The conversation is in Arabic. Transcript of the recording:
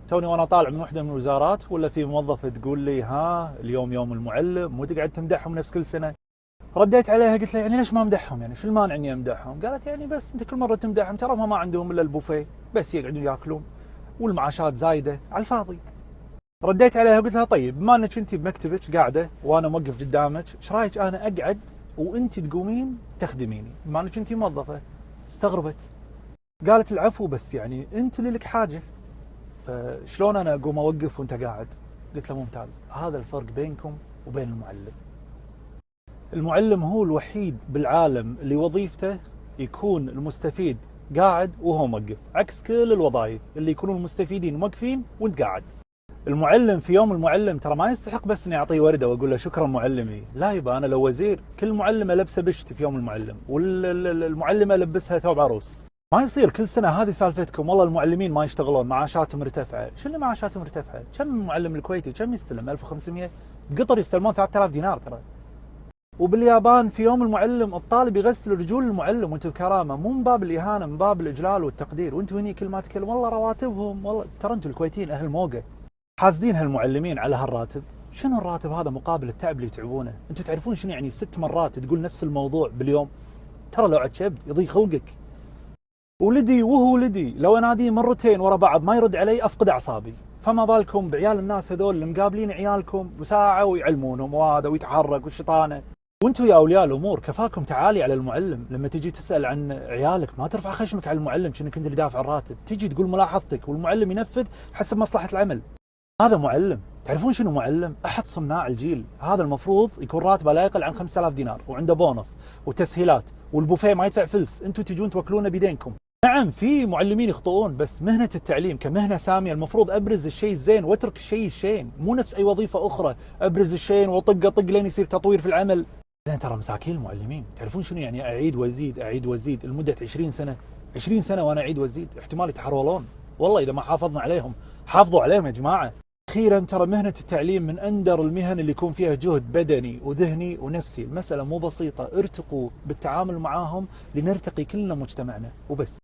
توني وانا طالع من وحده من الوزارات ولا في موظفه تقول لي ها اليوم يوم المعلم مو تقعد تمدحهم نفس كل سنه. رديت عليها قلت لها يعني ليش ما امدحهم؟ يعني شو المانع اني امدحهم؟ قالت يعني بس انت كل مره تمدحهم ترى ما عندهم الا البوفيه بس يقعدون ياكلون والمعاشات زايده على الفاضي. رديت عليها قلت لها طيب بما انك انت بمكتبك قاعده وانا موقف قدامك ايش رايك انا اقعد وانت تقومين تخدميني بما انك انت موظفه؟ استغربت قالت العفو بس يعني انت اللي لك حاجه فشلون انا اقوم اوقف وانت قاعد؟ قلت له ممتاز، هذا الفرق بينكم وبين المعلم. المعلم هو الوحيد بالعالم اللي وظيفته يكون المستفيد قاعد وهو موقف، عكس كل الوظائف اللي يكونون المستفيدين موقفين وانت قاعد. المعلم في يوم المعلم ترى ما يستحق بس اني اعطيه ورده واقول له شكرا معلمي، لا يبا انا لو وزير كل معلمه لبسه بشت في يوم المعلم والمعلمه لبسها ثوب عروس. ما يصير كل سنه هذه سالفتكم والله المعلمين ما يشتغلون معاشاتهم مرتفعه، شو اللي معاشاتهم مرتفعه؟ كم المعلم الكويتي كم يستلم؟ 1500؟ بقطر يستلمون 3000 دينار ترى. وباليابان في يوم المعلم الطالب يغسل رجول المعلم وانتم بكرامه، مو من باب الاهانه من باب الاجلال والتقدير، وانتم هني كل ما تكلم والله رواتبهم والله ترى انتم الكويتيين اهل موقه حاسدين هالمعلمين على هالراتب. شنو الراتب هذا مقابل التعب اللي يتعبونه؟ انتم تعرفون شنو يعني 6 مرات تقول نفس الموضوع باليوم؟ ترى لو عتشبت يضيق خلقك. ولدي وهو ولدي لو اناديه مرتين ورا بعض ما يرد علي افقد اعصابي، فما بالكم بعيال الناس هذول اللي مقابلين عيالكم وساعه ويعلمونهم وهذا ويتحرك والشيطانه. وانتم يا اولياء الامور كفاكم تعالي على المعلم، لما تجي تسال عن عيالك ما ترفع خشمك على المعلم كأنك انت اللي دافع الراتب، تجي تقول ملاحظتك والمعلم ينفذ حسب مصلحه العمل. هذا معلم. تعرفون شنو معلم؟ احد صناع الجيل. هذا المفروض يكون راتبه لا يقل عن 5000 دينار وعنده بونص وتسهيلات والبوفيه ما يدفع فلس، انتم تجون توكلونه بيدينكم. نعم في معلمين يخطئون بس مهنة التعليم كمهنة سامية المفروض ابرز الشيء الزين واترك الشيء الشين، مو نفس اي وظيفة اخرى ابرز الشين وطق طق لين يصير تطوير في العمل. لان ترى مساكين المعلمين. تعرفون شنو يعني اعيد وازيد اعيد وازيد لمدة 20 سنة؟ 20 سنة وانا اعيد وازيد، احتمال يتحرولون والله اذا ما حافظنا عليهم. حافظوا عليهم يا جماعة. اخيرا ترى مهنة التعليم من اندر المهن اللي يكون فيها جهد بدني وذهني ونفسي، المسألة مو بسيطة، ارتقوا بالتعامل معاهم لنرتقي كلنا مجتمعنا وبس.